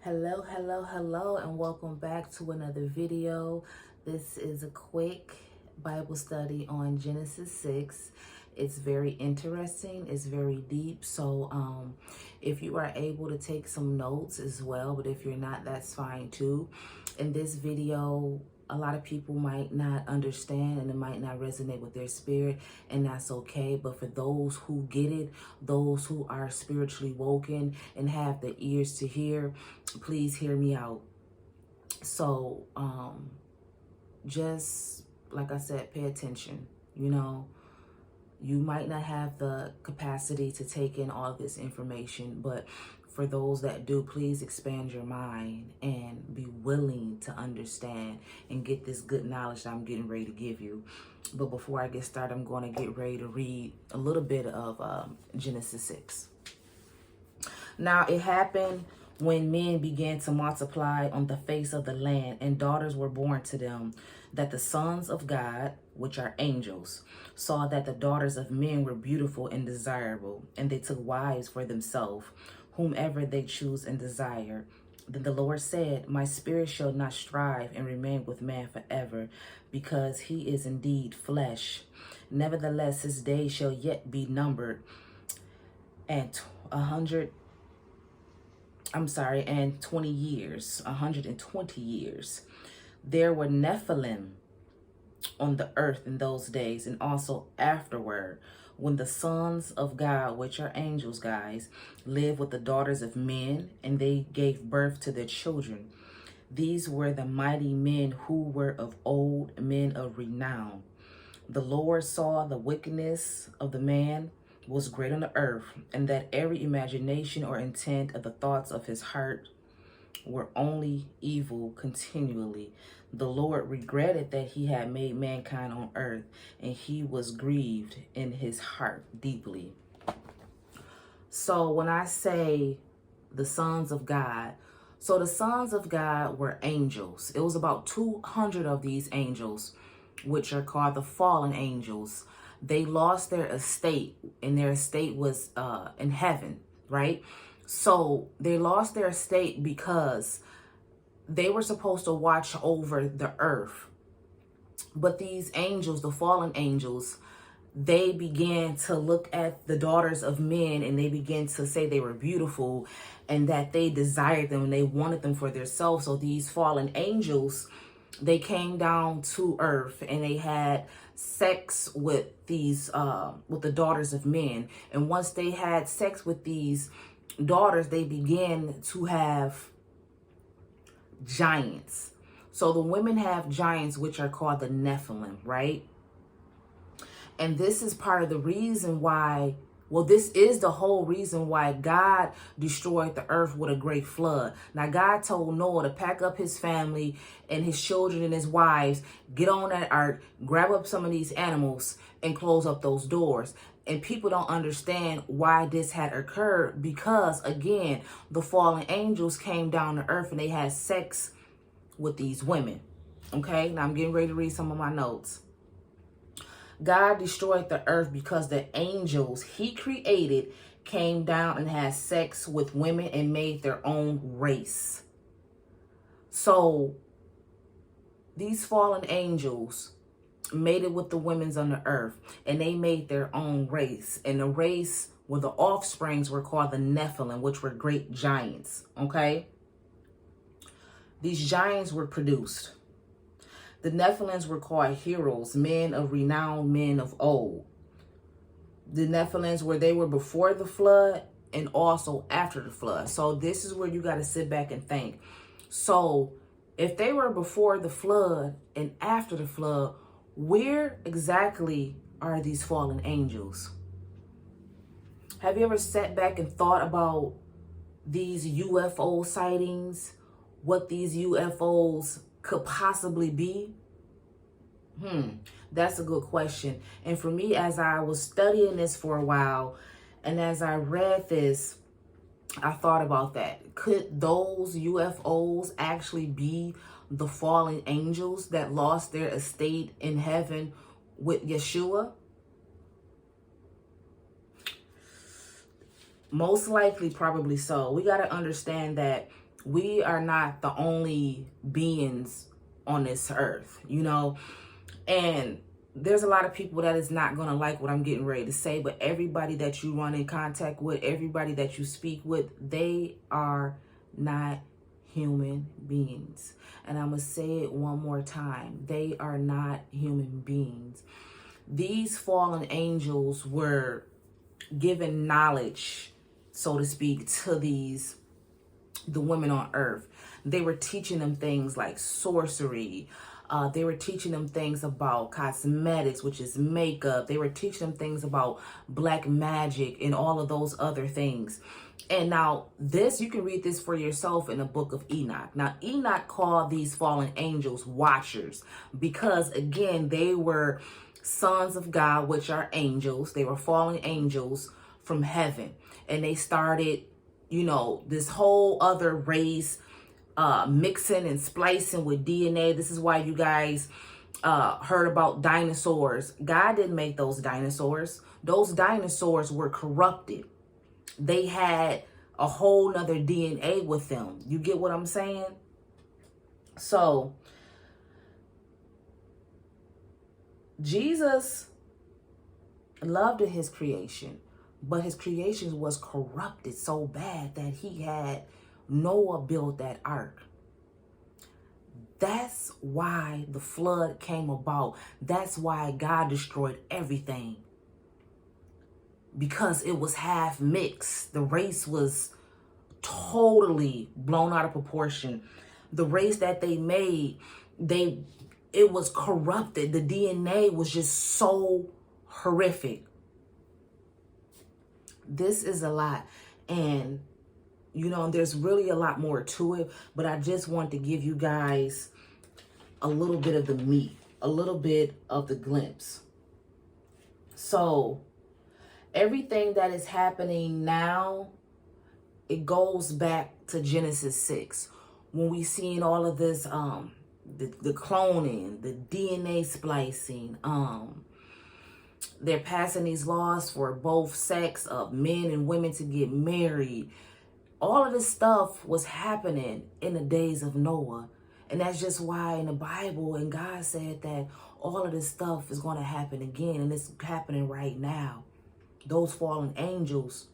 Hello, and welcome back to another video. This is a quick Bible study on Genesis 6. It's very interesting, it's very deep. So if you are able to take some notes as well, but if you're not, that's fine too. In this video, a lot of people might not understand and it might not resonate with their spirit, and that's okay. But for those who get it, those who are spiritually woken and have the ears to hear, please hear me out. So just like I said, pay attention. You might not have the capacity to take in all of this information, but for those that do, please expand your mind and be willing to understand and get this good knowledge that I'm getting ready to give you. But before I get started, I'm going to get ready to read a little bit of Genesis 6. Now, it happened when men began to multiply on the face of the land, and daughters were born to them, that the sons of God, which are angels, saw that the daughters of men were beautiful and desirable, and they took wives for themselves, whomever they choose and desire. Then the Lord said, My spirit shall not strive and remain with man forever, because he is indeed flesh. Nevertheless, his days shall yet be numbered, and 120 years. There were Nephilim on the earth in those days, and also afterward, when the sons of God, which are angels, guys, lived with the daughters of men, and they gave birth to their children. These were the mighty men who were of old, men of renown. The Lord saw the wickedness of the man was great on the earth, and that every imagination or intent of the thoughts of his heart were only evil continually. The Lord regretted that he had made mankind on earth, and he was grieved in his heart deeply. So when I say the sons of God, so the sons of God were angels. It was about 200 of these angels, which are called the fallen angels. They lost their estate, and their estate was in heaven, right? So they lost their estate because they were supposed to watch over the earth. But these angels, the fallen angels, they began to look at the daughters of men, and they began to say they were beautiful and that they desired them and they wanted them for themselves. So these fallen angels, they came down to earth and they had sex with these with the daughters of men. And once they had sex with these daughters, they began to have giants. So the women have giants, which are called the Nephilim, right? And this is part of the reason why, this is the whole reason why God destroyed the earth with a great flood. Now, God told Noah to pack up his family and his children and his wives, get on that ark, grab up some of these animals, and close up those doors. And people don't understand why this had occurred, because, again, the fallen angels came down to earth and they had sex with these women. Okay, now I'm getting ready to read some of my notes. God destroyed the earth because the angels he created came down and had sex with women and made their own race. So these fallen angels made it with the women's on the earth, and they made their own race. And the race where the offsprings were called the Nephilim, which were great giants. Okay? These giants were produced. The Nephilims were called heroes, men of renown, men of old. The Nephilims they were before the flood and also after the flood. So this is where you got to sit back and think. So if they were before the flood and after the flood, where exactly are these fallen angels? Have you ever sat back and thought about these UFO sightings? What these UFOs could possibly be? That's a good question. And for me, as I was studying this for a while, and as I read this, I thought about that. Could those UFOs actually be the fallen angels that lost their estate in heaven with Yeshua? Most likely, probably so. We got to understand that We are not the only beings on this earth, you know, and there's a lot of people that is not going to like what I'm getting ready to say, but everybody that you run in contact with, everybody that you speak with, they are not human beings. And I'm going to say it one more time. They are not human beings. These fallen angels were given knowledge, so to speak, to the women on earth. They were teaching them things like sorcery. They were teaching them things about cosmetics, which is makeup. They were teaching them things about black magic and all of those other things. And now this, you can read this for yourself in the book of Enoch. Now, Enoch called these fallen angels watchers because, again, they were sons of God, which are angels. They were fallen angels from heaven. And they started, you know, this whole other race, mixing and splicing with DNA. This is why you guys heard about dinosaurs. God didn't make those dinosaurs. Those dinosaurs were corrupted. They had a whole nother DNA with them. You get what I'm saying? So Jesus loved his creation, but his creation was corrupted so bad that he had Noah build that ark. That's why the flood came about. That's why God destroyed everything. Because it was half mixed. The race was totally blown out of proportion. The race that they made, it was corrupted. The DNA was just so horrific. This is a lot. And, you know, there's really a lot more to it. But I just want to give you guys a little bit of the meat, a little bit of the glimpse. So everything that is happening now, it goes back to Genesis 6. When we seen all of this, the cloning, the DNA splicing, they're passing these laws for both sex of men and women to get married. All of this stuff was happening in the days of Noah. And that's just why in the Bible, and God said that all of this stuff is going to happen again. And it's happening right now. Those fallen angels,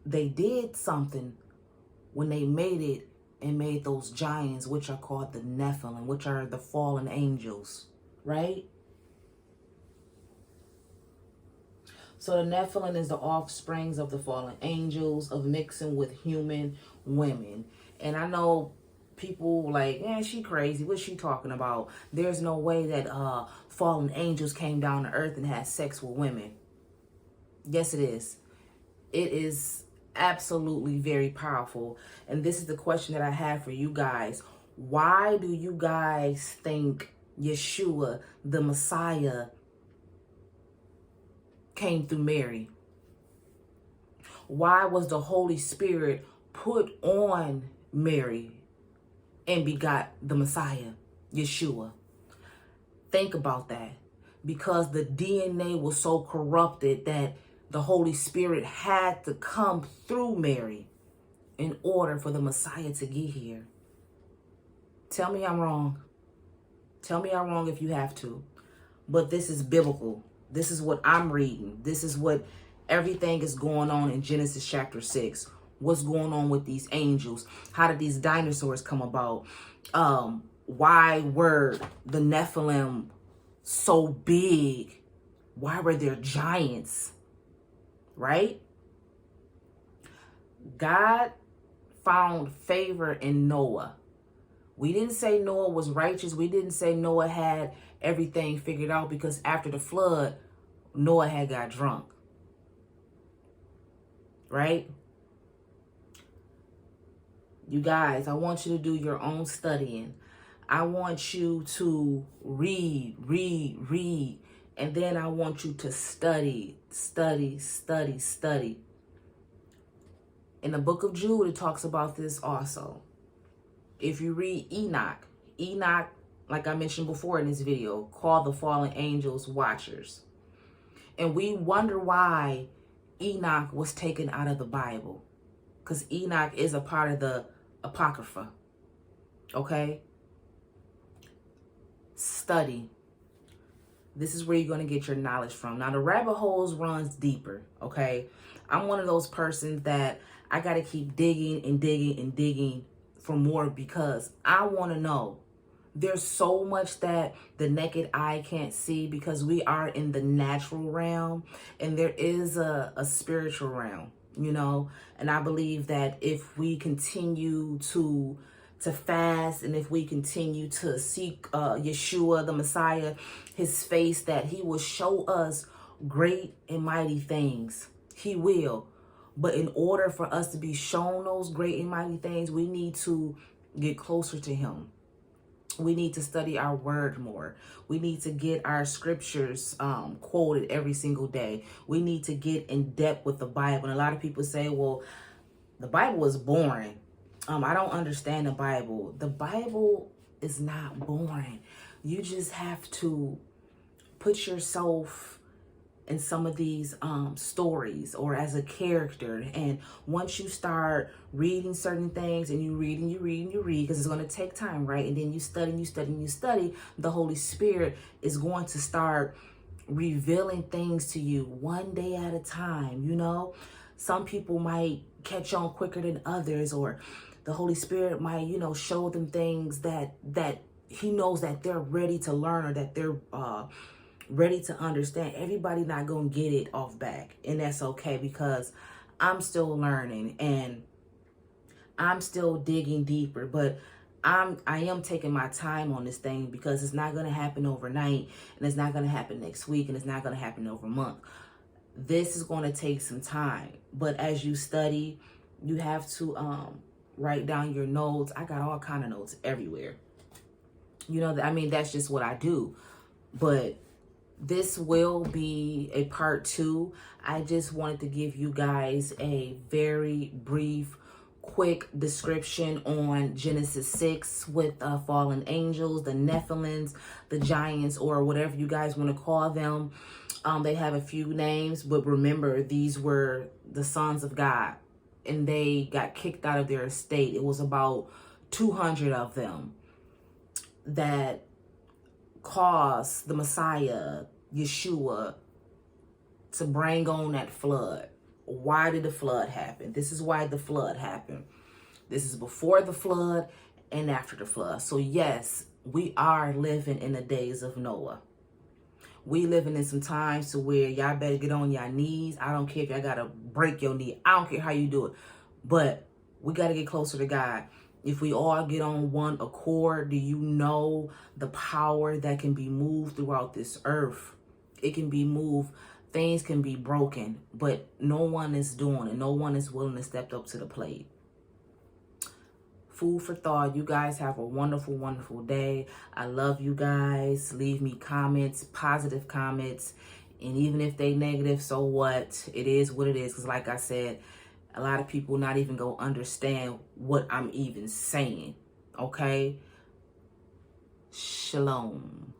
they did something when they made it and made those giants, which are called the Nephilim, which are the fallen angels, right? So the Nephilim is the offsprings of the fallen angels, of mixing with human women. And I know people like, she crazy. What's she talking about? There's no way that fallen angels came down to earth and had sex with women. Yes, it is. It is absolutely very powerful. And this is the question that I have for you guys. Why do you guys think Yeshua, the Messiah, came through Mary? Why was the Holy Spirit put on Mary and begot the Messiah, Yeshua? Think about that. Because the DNA was so corrupted that the Holy Spirit had to come through Mary in order for the Messiah to get here. Tell me I'm wrong. Tell me I'm wrong if you have to. But this is biblical. This is what I'm reading. This is what everything is going on in Genesis chapter 6. What's going on with these angels? How did these dinosaurs come about? Why were the Nephilim so big? Why were there giants? Right? God found favor in Noah. We didn't say Noah was righteous. We didn't say Noah had everything figured out, because after the flood, Noah had got drunk. Right? You guys, I want you to do your own studying. I want you to read. And then I want you to study. In the book of Jude, it talks about this also. If you read Enoch, like I mentioned before in this video, called the fallen angels watchers. And we wonder why Enoch was taken out of the Bible. Because Enoch is a part of the Apocrypha. Okay? Study. This is where you're going to get your knowledge from. Now, the rabbit holes runs deeper, okay? I'm one of those persons that I got to keep digging and digging and digging for more because I want to know. There's so much that the naked eye can't see because we are in the natural realm, and there is a spiritual realm, you know? And I believe that if we continue to fast, and if we continue to seek Yeshua, the Messiah, his face, that he will show us great and mighty things. He will. But in order for us to be shown those great and mighty things, we need to get closer to him. We need to study our word more. We need to get our scriptures quoted every single day. We need to get in depth with the Bible. And a lot of people say, well, the Bible is boring. I don't understand the Bible. The Bible is not boring. You just have to put yourself in some of these stories or as a character. And once you start reading certain things, and you read and you read and you read, because it's going to take time, right? And then you study and you study and you study, the Holy Spirit is going to start revealing things to you one day at a time, you know? Some people might catch on quicker than others, or the Holy Spirit might, you know, show them things that he knows that they're ready to learn, or that they're ready to understand. Everybody not gonna get it off back, and that's okay, because I'm still learning and I'm still digging deeper. But I am taking my time on this thing, because it's not gonna happen overnight, and it's not gonna happen next week, and it's not gonna happen over a month. This is going to take some time. But as you study, you have to write down your notes. I got all kind of notes everywhere. You know, I mean, that's just what I do. But this will be a part 2. I just wanted to give you guys a very brief, quick description on Genesis 6 with fallen angels, the Nephilims, the giants, or whatever you guys want to call them. They have a few names, but remember, these were the sons of God, and they got kicked out of their estate. It was about 200 of them that caused the Messiah, Yeshua, to bring on that flood. Why did the flood happen? This is why the flood happened. This is before the flood and after the flood. So yes, we are living in the days of Noah. We living in some times to where y'all better get on your knees. I don't care if y'all got to break your knee. I don't care how you do it. But we got to get closer to God. If we all get on one accord, do you know the power that can be moved throughout this earth? It can be moved. Things can be broken, but no one is doing it. No one is willing to step up to the plate. Food for thought. You guys have a wonderful, wonderful day. I love you guys. Leave me comments, positive comments. And even if they negative, so what? It is what it is. Because like I said, a lot of people not even go understand what I'm even saying. Okay? Shalom.